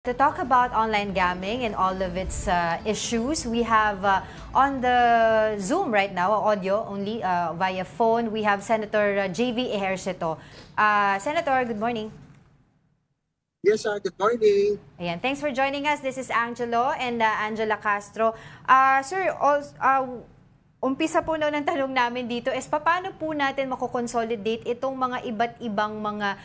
To talk about online gambling and all of its issues, we have on the Zoom right now, audio only via phone, we have Senator JV Ejercito. Senator, good morning. Yes, good morning. Ayan, thanks for joining us. This is Angelo and Angela Castro. Sir, umpisa po na ng tanong namin dito is paano po natin mako-consolidate itong mga iba't ibang mga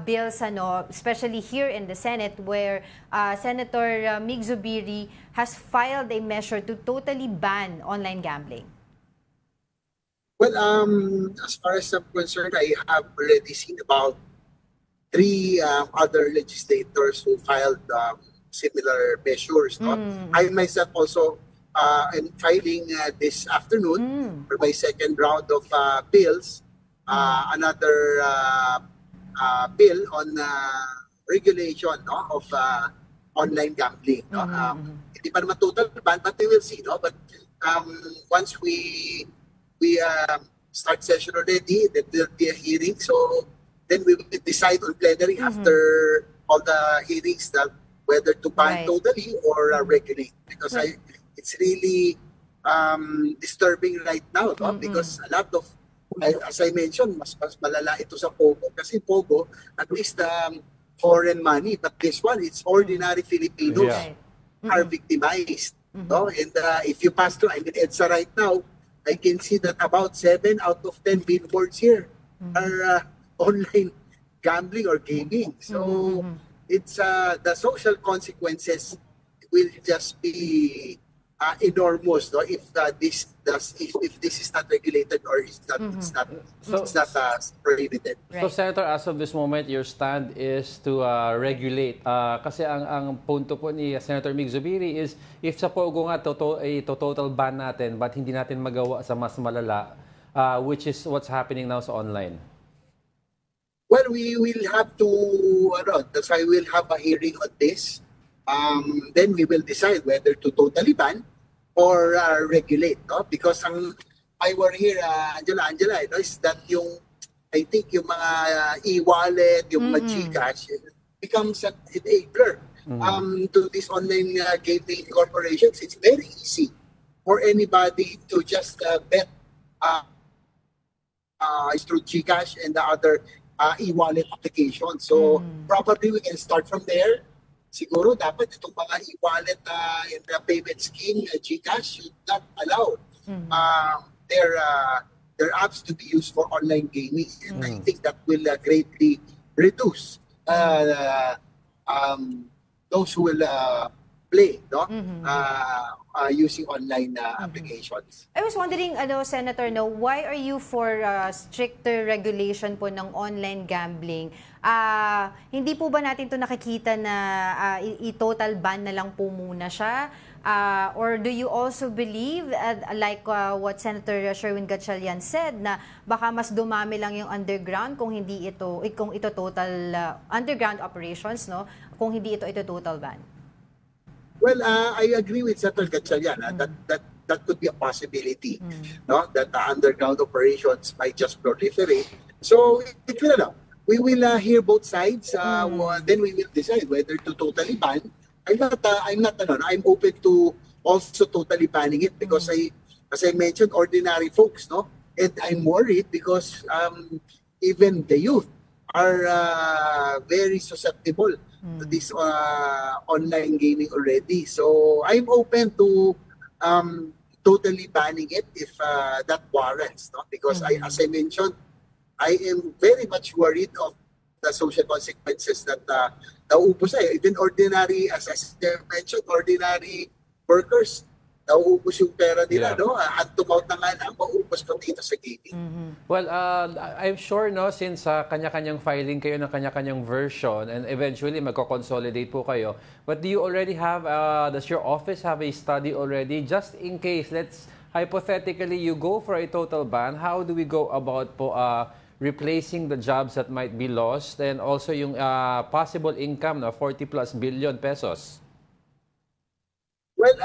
bills, especially here in the Senate where Senator Mig Zubiri has filed a measure to totally ban online gambling. Well, as far as I'm concerned, I have already seen about 3 other legislators who filed similar measures. No? I myself also I'm filing this afternoon for my second round of bills, another bill on regulation of online gambling. No? Hindi pa naman total ban, but we will see. No? But once we start session already, there will be a hearing. So then we will decide on plenary after all the hearings that whether to ban totally or regulate. Because it's really disturbing right now, no? Because a lot of, as I mentioned, mas malala ito sa Pogo. Kasi Pogo, at least foreign money. But this one, it's ordinary Filipinos are victimized. No? And if you pass through, I mean, EDSA right now, I can see that about 7 out of 10 billboards here are online gambling or gaming. So it's the social consequences will just be enormous, no? If this is not regulated or it's not prohibited. So Senator, as of this moment, your stand is to regulate. Kasi ang punto po ni Senator Mig Zubiri is if sa Pogo nga total ban natin but hindi natin magawa sa mas malala, which is what's happening now sa online. Well, we will have to, that's why we'll have a hearing on this. Then we will decide whether to totally ban or regulate, no? Because I were here, Angela, is that I think yung mga e-wallet, yung mga GCash, becomes an enabler to these online gaming corporations. It's very easy for anybody to just bet through GCash and the other e-wallet applications. So probably we can start from there. Siguro dapat itong mga e-wallet and payment scheme, GCash, should not allow their apps to be used for online gaming. And I think that will greatly reduce those who will play, no? Using online applications. I was wondering, Senator, why are you for stricter regulation po ng online gambling? Hindi po ba natin to nakikita na i-total ban na lang po muna siya? Or do you also believe, like what Senator Sherwin Gatchalian said, na baka mas dumami lang yung underground kung ito total underground operations, no? Kung hindi ito total ban? Well, I agree with Senator Gatchalian that could be a possibility, no? That the underground operations might just proliferate. So we will hear both sides. Then we will decide whether to totally ban. I'm open to also totally banning it because as I mentioned, ordinary folks, no? And I'm worried because even the youth are very susceptible to this online gaming already. So I'm open to totally banning it if that warrants, no? Because as I mentioned, I am very much worried of the social consequences that nauubos even ordinary, as I mentioned, ordinary workers, nauubos yung pera nila, no? Hand to mouth na nga lang, mauubos pa dito sa gaming. Well, I'm sure, no, since kanya-kanyang filing kayo ng kanya-kanyang version and eventually magko-consolidate po kayo, but do you already have, does your office have a study already? Just in case, let's hypothetically you go for a total ban, how do we go about po replacing the jobs that might be lost and also yung possible income na 40+ billion pesos? Well,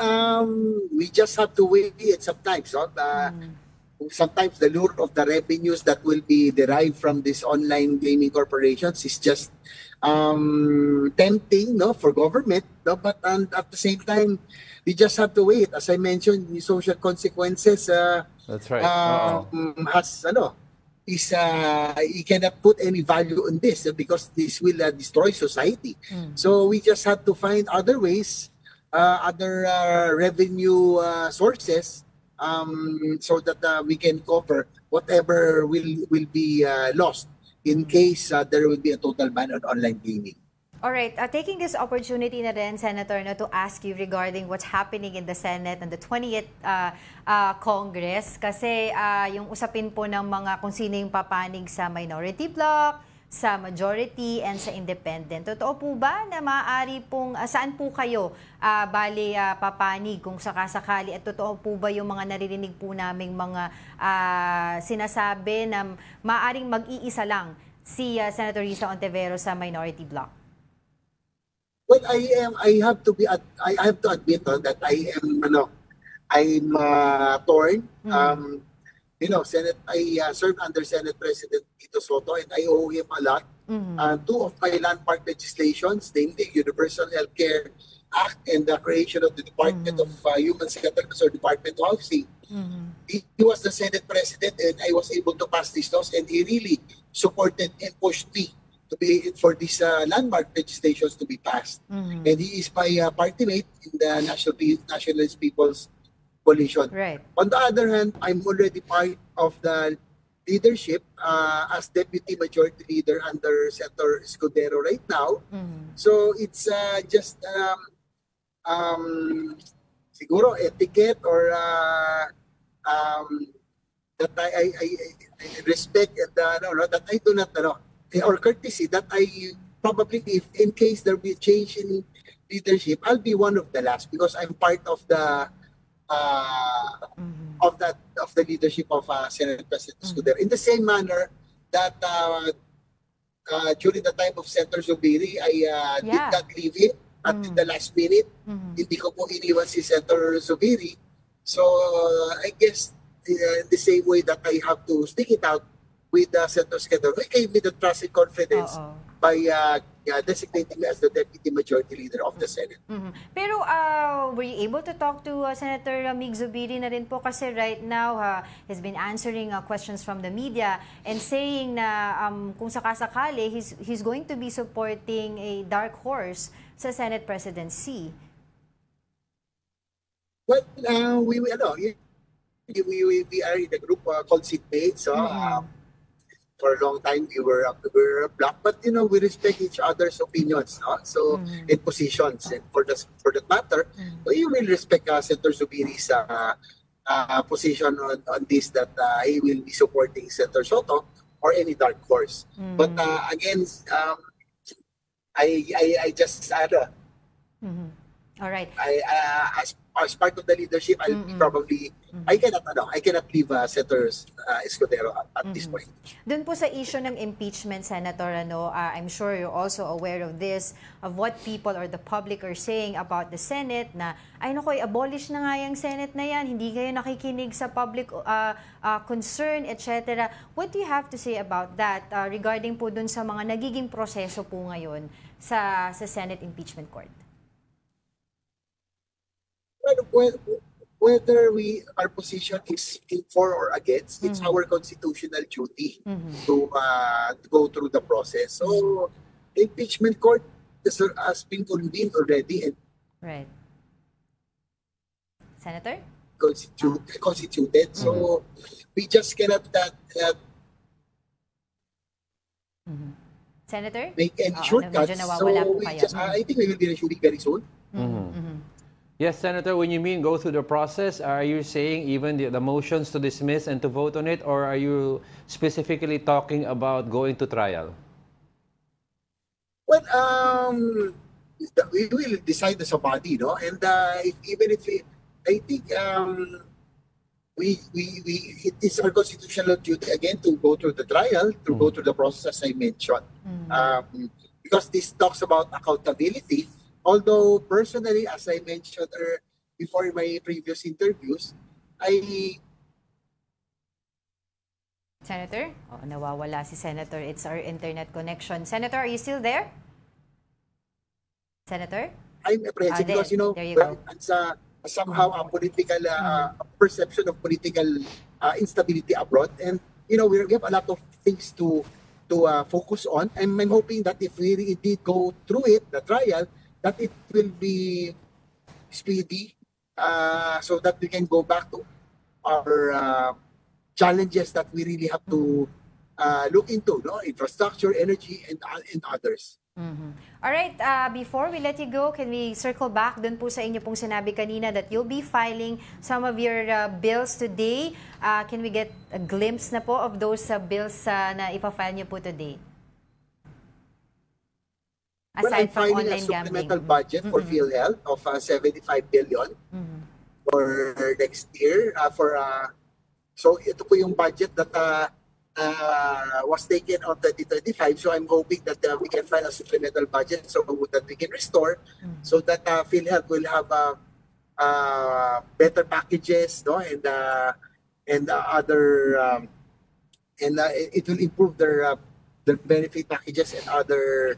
we just have to wait it sometimes. No? Sometimes the lure of the revenues that will be derived from these online gaming corporations is just tempting, no, for government, no, but at the same time, we just have to wait. As I mentioned, the social consequences That's right. Oo. has is you cannot put any value on this because this will destroy society. So we just have to find other ways, other revenue sources, so that we can cover whatever will be lost in case there will be a total ban on online gaming. All right, taking this opportunity na rin, Senator, no, to ask you regarding what's happening in the Senate and the 20th Congress. Kasi yung usapin po ng mga kung sino yung papanig sa minority bloc, sa majority, and sa independent. Totoo po ba na maaari pong, saan po kayo papanig kung sakasakali? At totoo po ba yung mga naririnig po naming mga sinasabi na maaaring mag-iisa lang si Senator Risa Ontiveros sa minority bloc? Well, I have to admit that I'm torn. I served under Senate President Tito Soto, and I owe him a lot. Two of my landmark legislations, namely Universal Healthcare Act and the creation of the Department of Human Services or Department of Housing. He was the Senate President, and I was able to pass these laws, and he really supported and pushed me to be for these landmark legislations to be passed. And he is my party mate in the Nationalist People's Coalition. Right. On the other hand, I'm already part of the leadership as Deputy Majority Leader under Senator Escudero right now. So it's just siguro etiquette or that I respect and that I do not or courtesy that I probably, if in case there be change in leadership, I'll be one of the last because I'm part of the leadership of Senate President Escudero. In the same manner that during the time of Senator Zubiri, I did not leave him at the last minute. Hindi ko po iniwan si Senator Zubiri. So I guess in the same way that I have to stick it out with Senator Escudero, he gave me the trust and confidence by designating me as the Deputy Majority Leader of the Senate. Pero were you able to talk to Senator Mig Zubiri na rin po? Kasi right now, he's been answering questions from the media and saying na kung sakasakali, he's going to be supporting a dark horse sa Senate presidency. Well, we are in a group called Seatmates. So, for a long time, we were a block, but we respect each other's opinions, so and positions. And for that matter, we will respect Senator Zubiri's position on this, that he will be supporting Senator Soto or any dark horse. But again, I just all right. As part of the leadership, I'll probably I cannot leave Senator Escudero at this point. Dun po sa issue ng impeachment, Senator, I'm sure you're also aware of this, of what people or the public are saying about the Senate na ay naku, abolish na nga yung Senate na yan, hindi kayo nakikinig sa public concern, etc. What do you have to say about that regarding po dun sa mga nagiging proseso po ngayon sa Senate Impeachment Court? Whether our position is for or against, it's our constitutional duty to go through the process. So, the impeachment court has been convened already and right. Senator? Constituted. So, we just cannot Senator? make any shortcuts. So, I think we will be resuming very soon. Yes, Senator, when you mean go through the process, are you saying even the motions to dismiss and to vote on it, or are you specifically talking about going to trial? Well, we will decide as a body, and I think it is our constitutional duty again to go through the trial, to go through the process as I mentioned, because this talks about accountability. Although personally, as I mentioned before in my previous interviews, Senator? Oh, nawawala si Senator. It's our internet connection. Senator, are you still there? Senator? I'm apprehensive because, there you go. it's somehow a political perception of political instability abroad. And, we have a lot of things to focus on. And I'm hoping that if we indeed go through it, the trial, that it will be speedy so that we can go back to our challenges that we really have to look into, infrastructure, energy, and others. All right, before we let you go, can we circle back dun po sa inyo pong sinabi kanina that you'll be filing some of your bills today. Can we get a glimpse na po of those bills na ipa-file nyo po today? I'm filing a supplemental budget for PhilHealth of 75 billion for next year. So ito po yung budget that was taken on 2025. So I'm hoping that we can find a supplemental budget so that we can restore, so that PhilHealth will have better packages, and other and it will improve their benefit packages and other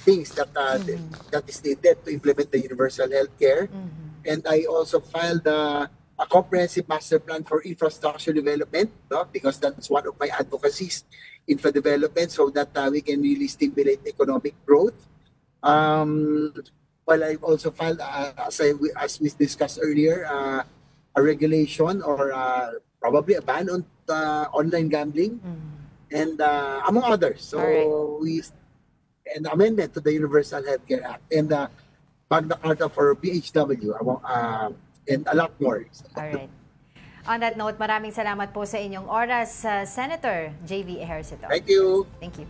things that is needed to implement the universal health care. And I also filed a comprehensive master plan for infrastructure development, because that's one of my advocacies, infra development, so that we can really stimulate economic growth. Well, I've also filed, as we discussed earlier, a regulation or probably a ban on online gambling, and among others. So an amendment to the Universal Healthcare Act, and Magna Carta for BHW, and a lot more. All right. On that note, maraming salamat po sa inyong oras, Senator J.V. Ejercito. Thank you. Thank you.